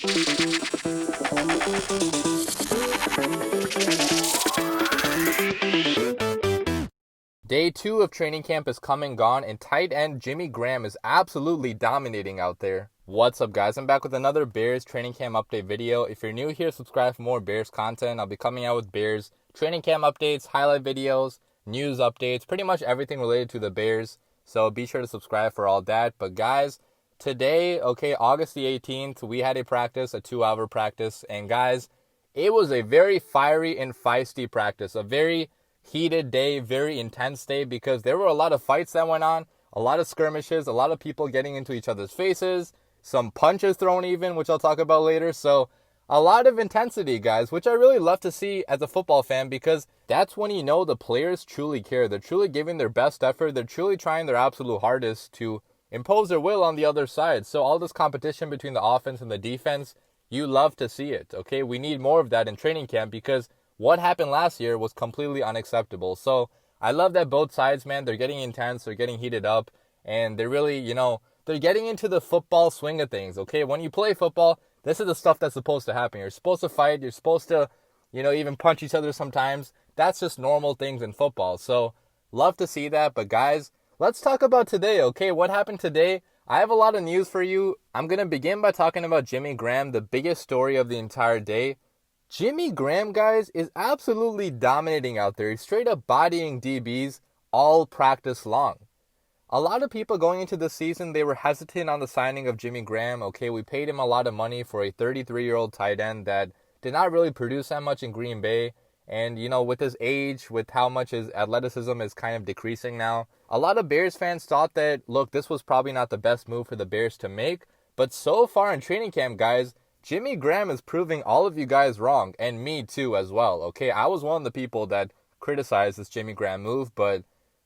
Day 2 of training camp is come and gone, and tight end Jimmy Graham is absolutely dominating out there. What's up, guys? I'm back with another Bears training camp update video. If you're new here, subscribe for more Bears content. I'll be coming out with Bears training camp updates, highlight videos, news updates, pretty much everything related to the Bears. So be sure to subscribe for all that. But guys, today, August the 18th, we had a practice, a 2-hour practice. And guys, it was a very fiery and feisty practice, a very heated day, very intense day, because there were a lot of fights that went on, a lot of skirmishes, a lot of people getting into each other's faces, some punches thrown even, which I'll talk about later. So a lot of intensity, guys, which I really love to see as a football fan, because that's when you know the players truly care. They're truly giving their best effort. They're truly trying their absolute hardest to impose their will on the other side. So all this competition between the offense and the defense, you love to see it, okay? We need more of that in training camp, because what happened last year was completely unacceptable. So I love that both sides, man, they're getting intense, they're getting heated up, and they're really, they're getting into the football swing of things, okay? When you play football, this is the stuff that's supposed to happen. You're supposed to fight, you're supposed to, even punch each other sometimes. That's just normal things in football. So love to see that. But guys, let's talk about today, okay? What happened today? I have a lot of news for you. I'm going to begin by talking about Jimmy Graham, the biggest story of the entire day. Jimmy Graham, guys, is absolutely dominating out there. He's straight up bodying DBs all practice long. A lot of people going into the season, they were hesitant on the signing of Jimmy Graham. Okay, we paid him a lot of money for a 33-year-old tight end that did not really produce that much in Green Bay. And, with his age, with how much his athleticism is kind of decreasing now, a lot of Bears fans thought that, look, this was probably not the best move for the Bears to make. But so far in training camp, guys, Jimmy Graham is proving all of you guys wrong, and me too as well, okay? I was one of the people that criticized this Jimmy Graham move, but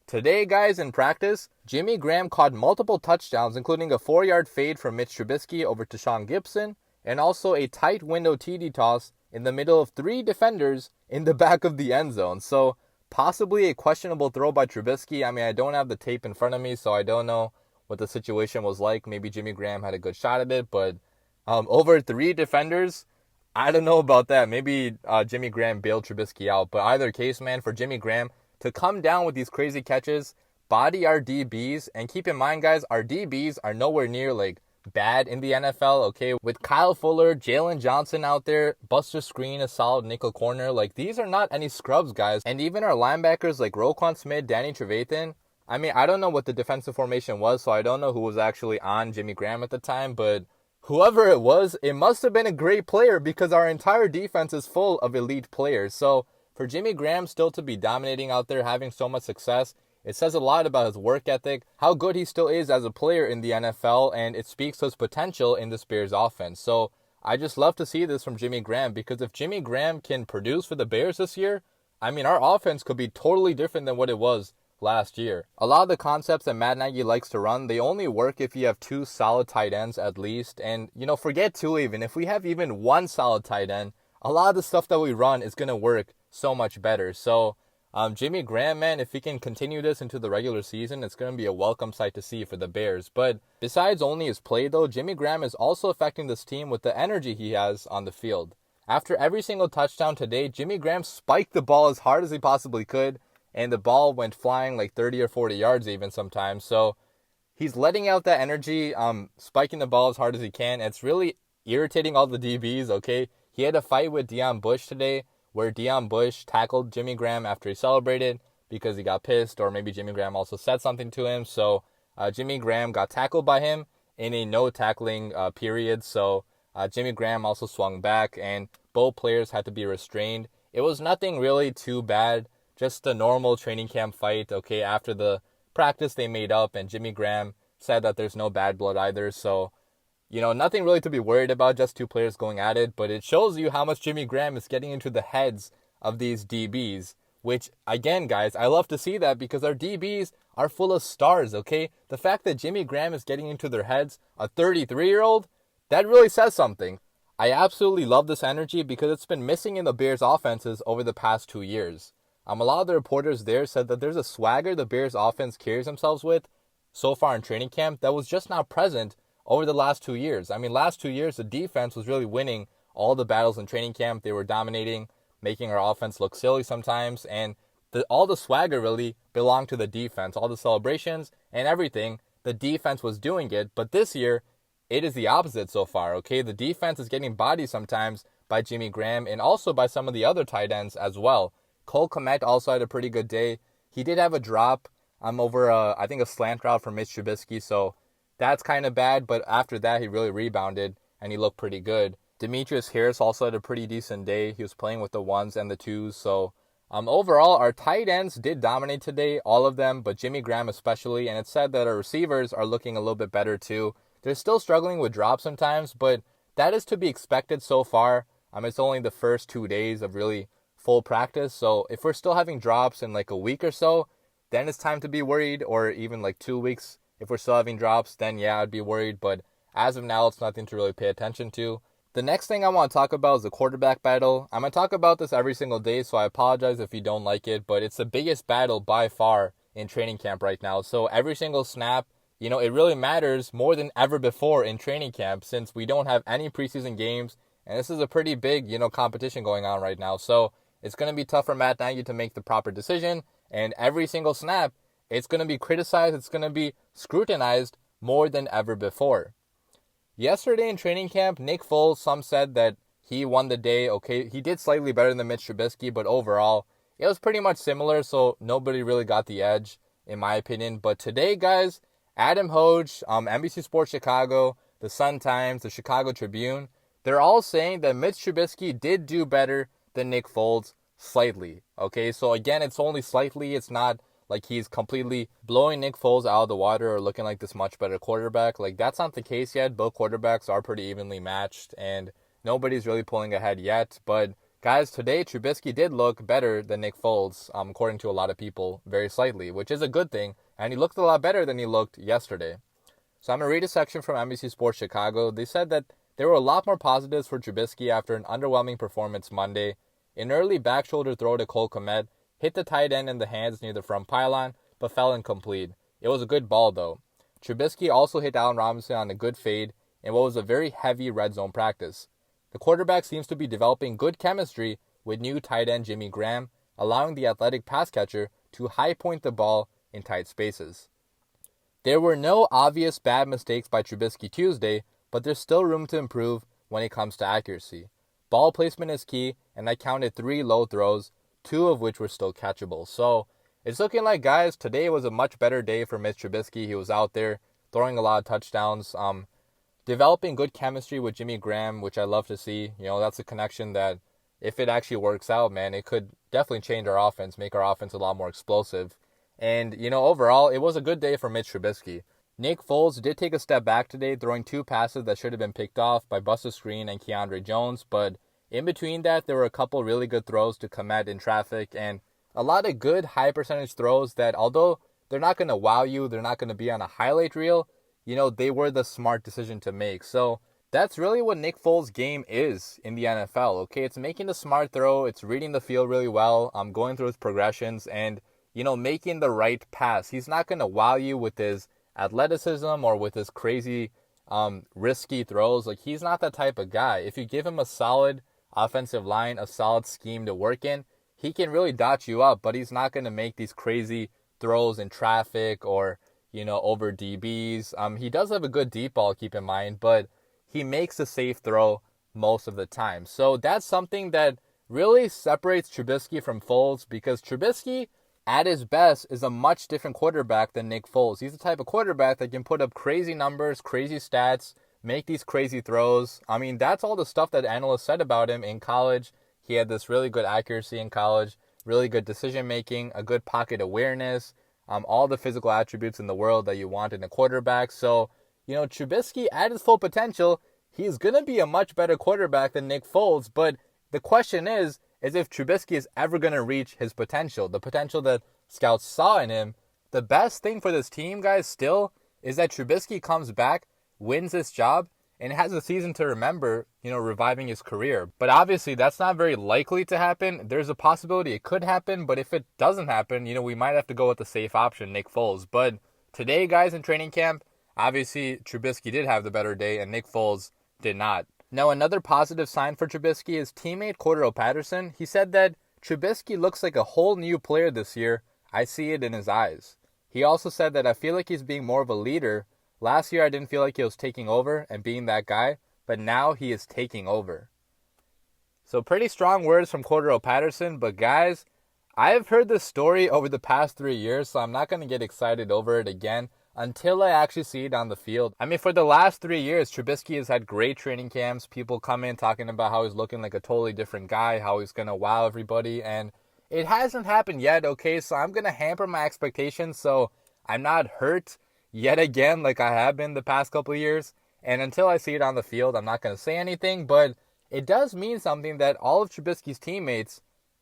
today, guys, in practice, Jimmy Graham caught multiple touchdowns, including a 4-yard fade from Mitch Trubisky over to Sean Gibson, and also a tight window TD toss in the middle of 3 defenders in the back of the end zone. So possibly a questionable throw by Trubisky. I mean, I don't have the tape in front of me, so I don't know what the situation was like. Maybe Jimmy Graham had a good shot at it, but over 3 defenders, I don't know about that. Maybe Jimmy Graham bailed Trubisky out. But either case, man, for Jimmy Graham to come down with these crazy catches, body our DBs, and keep in mind, guys, our DBs are nowhere near, bad in the NFL, okay? With Kyle Fuller, Jalen Johnson out there, Buster Skrine, a solid nickel corner. These are not any scrubs, guys. And even our linebackers like Roquan Smith, Danny Trevathan, I mean, I don't know what the defensive formation was, so I don't know who was actually on Jimmy Graham at the time, but whoever it was, it must have been a great player, because our entire defense is full of elite players. So for Jimmy Graham still to be dominating out there, having so much success, it says a lot about his work ethic, how good he still is as a player in the NFL, and it speaks to his potential in this Bears offense. So I just love to see this from Jimmy Graham, because if Jimmy Graham can produce for the Bears this year, I mean, our offense could be totally different than what it was last year. A lot of the concepts that Matt Nagy likes to run, they only work if you have 2 solid tight ends at least. And, forget 2 even. If we have even 1 solid tight end, a lot of the stuff that we run is going to work so much better. So Jimmy Graham, man, if he can continue this into the regular season, it's going to be a welcome sight to see for the Bears. But besides only his play, though, Jimmy Graham is also affecting this team with the energy he has on the field. After every single touchdown today, Jimmy Graham spiked the ball as hard as he possibly could, and the ball went flying 30 or 40 yards even sometimes. So he's letting out that energy, spiking the ball as hard as he can. It's really irritating all the DBs, okay? He had a fight with Deion Bush today, where Deion Bush tackled Jimmy Graham after he celebrated because he got pissed, or maybe Jimmy Graham also said something to him. So Jimmy Graham got tackled by him in a no tackling period. So Jimmy Graham also swung back, and both players had to be restrained. It was nothing really too bad, just a normal training camp fight, okay? After the practice, they made up, and Jimmy Graham said that there's no bad blood either. So, nothing really to be worried about, just 2 players going at it. But it shows you how much Jimmy Graham is getting into the heads of these DBs, which, again, guys, I love to see that, because our DBs are full of stars, okay? The fact that Jimmy Graham is getting into their heads, a 33-year-old, that really says something. I absolutely love this energy, because it's been missing in the Bears' offenses over the past 2 years. A lot of the reporters there said that there's a swagger the Bears offense carries themselves with so far in training camp that was just not present over the last 2 years. I mean, last 2 years, the defense was really winning all the battles in training camp. They were dominating, making our offense look silly sometimes, and all the swagger really belonged to the defense. All the celebrations and everything, the defense was doing it. But this year, it is the opposite so far, okay? The defense is getting bodied sometimes by Jimmy Graham and also by some of the other tight ends as well. Cole Kmet also had a pretty good day. He did have a drop over, I think, a slant route from Mitch Trubisky, so that's kind of bad. But after that, he really rebounded, and he looked pretty good. Demetrius Harris also had a pretty decent day. He was playing with the ones and the twos, so overall, our tight ends did dominate today, all of them, but Jimmy Graham especially, and it's said that our receivers are looking a little bit better too. They're still struggling with drops sometimes, but that is to be expected so far. It's only the first 2 days of really full practice, so if we're still having drops in like a week or so, then it's time to be worried, or even like 2 weeks. If we're still having drops, then yeah, I'd be worried, but as of now, it's nothing to really pay attention to. The next thing I want to talk about is the quarterback battle. I'm going to talk about this every single day, so I apologize if you don't like it, but it's the biggest battle by far in training camp right now. So every single snap, it really matters more than ever before in training camp since we don't have any preseason games, and this is a pretty big, competition going on right now. So it's going to be tough for Matt Nagy to make the proper decision, and every single snap, it's going to be criticized, it's going to be scrutinized more than ever before. Yesterday in training camp, Nick Foles, some said that he won the day. Okay, he did slightly better than Mitch Trubisky, but overall, it was pretty much similar, so nobody really got the edge, in my opinion. But today, guys, Adam Hodge, NBC Sports Chicago, the Sun-Times, the Chicago Tribune, they're all saying that Mitch Trubisky did do better than Nick Foles slightly. Okay, so again, it's only slightly. It's not like he's completely blowing Nick Foles out of the water or looking like this much better quarterback. Like, that's not the case yet. Both quarterbacks are pretty evenly matched, and nobody's really pulling ahead yet. But, guys, today Trubisky did look better than Nick Foles, according to a lot of people, very slightly, which is a good thing. And he looked a lot better than he looked yesterday. So I'm going to read a section from NBC Sports Chicago. They said that there were a lot more positives for Trubisky after an underwhelming performance Monday. An early back shoulder throw to Cole Kmet hit the tight end in the hands near the front pylon, but fell incomplete. It was a good ball, though. Trubisky also hit Allen Robinson on a good fade in what was a very heavy red zone practice. The quarterback seems to be developing good chemistry with new tight end Jimmy Graham, allowing the athletic pass catcher to high point the ball in tight spaces. There were no obvious bad mistakes by Trubisky Tuesday, but there's still room to improve when it comes to accuracy. Ball placement is key, and I counted 3 low throws, 2 of which were still catchable. So it's looking like, guys, today was a much better day for Mitch Trubisky. He was out there throwing a lot of touchdowns, developing good chemistry with Jimmy Graham, which I love to see. That's a connection that, if it actually works out, man, it could definitely change our offense, make our offense a lot more explosive. And, overall, it was a good day for Mitch Trubisky. Nick Foles did take a step back today, throwing 2 passes that should have been picked off by Buster Screen and Keandre Jones. But in between that, there were a couple really good throws to Kmet in traffic and a lot of good high percentage throws that, although they're not going to wow you, they're not going to be on a highlight reel, they were the smart decision to make. So that's really what Nick Foles' game is in the NFL, okay? It's making the smart throw, it's reading the field really well, going through his progressions, and making the right pass. He's not going to wow you with his athleticism or with his crazy, risky throws. Like, he's not that type of guy. If you give him a solid offensive line, a solid scheme to work in, he can really dot you up, but he's not going to make these crazy throws in traffic or, over DBs. He does have a good deep ball, keep in mind, but he makes a safe throw most of the time. So that's something that really separates Trubisky from Foles, because Trubisky, at his best, is a much different quarterback than Nick Foles. He's the type of quarterback that can put up crazy numbers, crazy stats, make these crazy throws. I mean, that's all the stuff that analysts said about him in college. He had this really good accuracy in college, really good decision-making, a good pocket awareness, all the physical attributes in the world that you want in a quarterback. So, Trubisky, at his full potential, he's going to be a much better quarterback than Nick Foles. But the question is if Trubisky is ever going to reach his potential, the potential that scouts saw in him. The best thing for this team, guys, still, is that Trubisky comes back, wins this job, and has a season to remember, reviving his career. But obviously, that's not very likely to happen. There's a possibility it could happen, but if it doesn't happen, we might have to go with the safe option, Nick Foles. But today, guys, in training camp, Obviously, Trubisky did have the better day, and Nick Foles did not. Now, another positive sign for Trubisky is teammate Cordarrelle Patterson. He said that Trubisky looks like a whole new player this year. I see it in his eyes. He also said that I feel like he's being more of a leader. Last year, I didn't feel like he was taking over and being that guy, but now he is taking over. So pretty strong words from Cordarrelle Patterson, but guys, I've heard this story over the past 3 years, so I'm not going to get excited over it again until I actually see it on the field. I mean, for the last 3 years, Trubisky has had great training camps. People come in talking about how he's looking like a totally different guy, how he's going to wow everybody, and it hasn't happened yet, okay? So I'm going to hamper my expectations so I'm not hurt yet again like I have been the past couple of years. And until I see it on the field, I'm not going to say anything, but it does mean something that all of Trubisky's teammates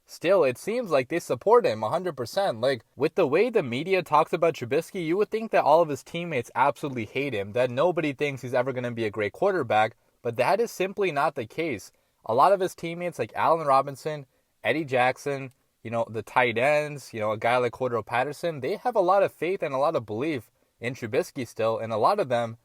still, it seems like they support him 100%. Like, with the way the media talks about Trubisky, you would think that all of his teammates absolutely hate him, that nobody thinks he's ever going to be a great quarterback, but that is simply not the case. A lot of his teammates, like Allen Robinson, Eddie Jackson, the tight ends, a guy like Cordarrelle Patterson, they have a lot of faith and a lot of belief in Trubisky still, and a lot of them,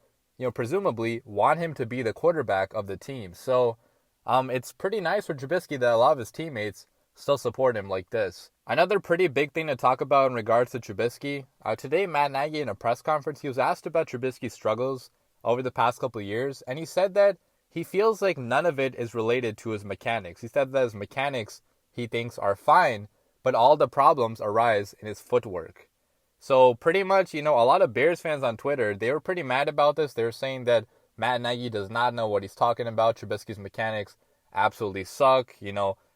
presumably want him to be the quarterback of the team. So, it's pretty nice for Trubisky that a lot of his teammates still support him like this. Another pretty big thing to talk about in regards to Trubisky. Today, Matt Nagy in a press conference, he was asked about Trubisky's struggles over the past couple of years, and he said that he feels like none of it is related to his mechanics. He said that his mechanics, he thinks, are fine, but all the problems arise in his footwork. So pretty much, a lot of Bears fans on Twitter, they were pretty mad about this. They were saying that Matt Nagy does not know what he's talking about. Trubisky's mechanics absolutely suck.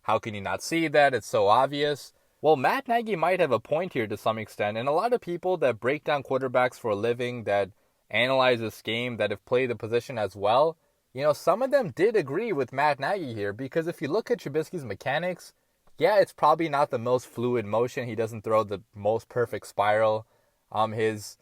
How can you not see that? It's so obvious. Well, Matt Nagy might have a point here to some extent, and a lot of people that break down quarterbacks for a living, that analyze this game, that have played the position as well, some of them did agree with Matt Nagy here, because if you look at Trubisky's mechanics, yeah, it's probably not the most fluid motion. He doesn't throw the most perfect spiral. His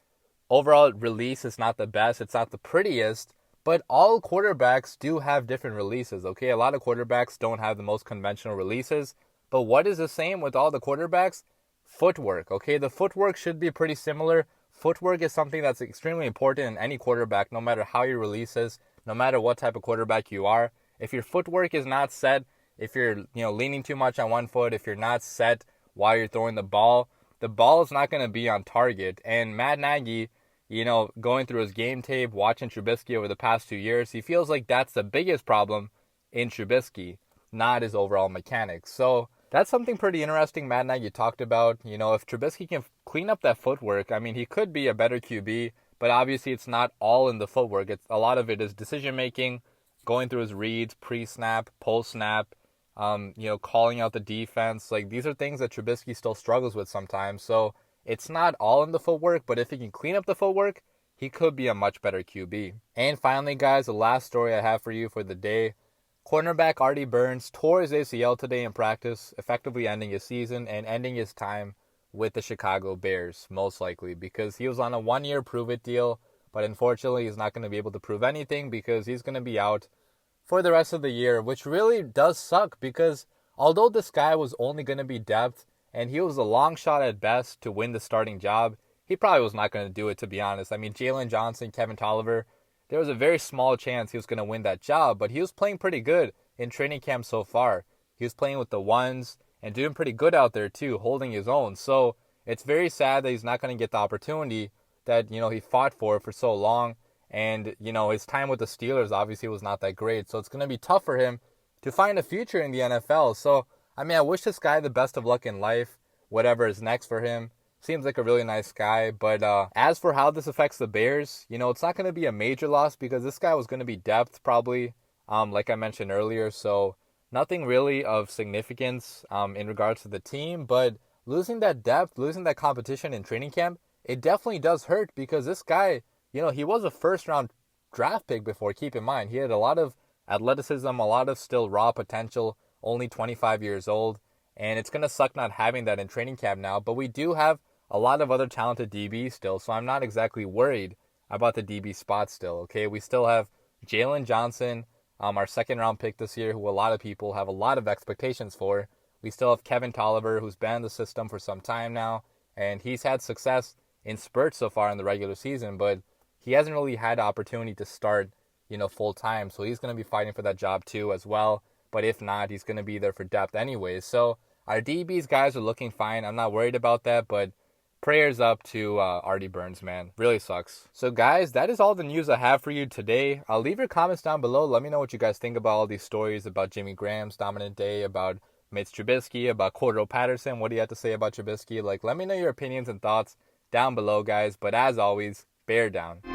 overall release is not the best. It's not the prettiest. But all quarterbacks do have different releases, okay? A lot of quarterbacks don't have the most conventional releases. But what is the same with all the quarterbacks? Footwork, okay? The footwork should be pretty similar. Footwork is something that's extremely important in any quarterback, no matter how your release is, no matter what type of quarterback you are. If your footwork is not set, if you're leaning too much on one foot, if you're not set while you're throwing the ball is not going to be on target. And Matt Nagy, going through his game tape, watching Trubisky over the past 2 years, he feels like that's the biggest problem in Trubisky, not his overall mechanics. So that's something pretty interesting Matt Nagy talked about. If Trubisky can clean up that footwork, I mean, he could be a better QB, but obviously it's not all in the footwork. A lot of it is decision-making, going through his reads, pre-snap, post-snap, calling out the defense. Like, these are things that Trubisky still struggles with sometimes. So it's not all in the footwork, but if he can clean up the footwork, he could be a much better QB. And finally, guys, the last story I have for you for the day. Cornerback Artie Burns tore his ACL today in practice, effectively ending his season and ending his time with the Chicago Bears, most likely, because he was on a 1-year prove-it deal, but unfortunately he's not going to be able to prove anything because he's going to be out for the rest of the year, which really does suck because although this guy was only going to be depth and he was a long shot at best to win the starting job, he probably was not going to do it, to be honest. I mean, Jalen Johnson, Kevin Tolliver, there was a very small chance he was going to win that job, but he was playing pretty good in training camp so far. He was playing with the ones and doing pretty good out there too, holding his own. So it's very sad that he's not going to get the opportunity that, he fought for so long. And, his time with the Steelers obviously was not that great. So it's going to be tough for him to find a future in the NFL. So, I wish this guy the best of luck in life, whatever is next for him. Seems like a really nice guy. But as for how this affects the Bears, it's not going to be a major loss because this guy was going to be depth probably, like I mentioned earlier. So nothing really of significance in regards to the team. But losing that depth, losing that competition in training camp, it definitely does hurt because this guy, he was a first-round draft pick before, keep in mind. He had a lot of athleticism, a lot of still raw potential, only 25 years old. And it's going to suck not having that in training camp now. But we do have a lot of other talented DBs still, so I'm not exactly worried about the DB spot still, okay? We still have Jalen Johnson, our second-round pick this year, who a lot of people have a lot of expectations for. We still have Kevin Tolliver, who's been in the system for some time now, and he's had success in spurts so far in the regular season, but he hasn't really had the opportunity to start, full time. So he's going to be fighting for that job too as well. But if not, he's going to be there for depth anyways. So our DBs guys are looking fine. I'm not worried about that, but prayers up to Artie Burns, man. Really sucks. So guys, that is all the news I have for you today. I'll leave your comments down below. Let me know what you guys think about all these stories about Jimmy Graham's dominant day, about Mitch Trubisky, about Cordarrelle Patterson. What do you have to say about Trubisky? Let me know your opinions and thoughts down below, guys. But as always, bear down.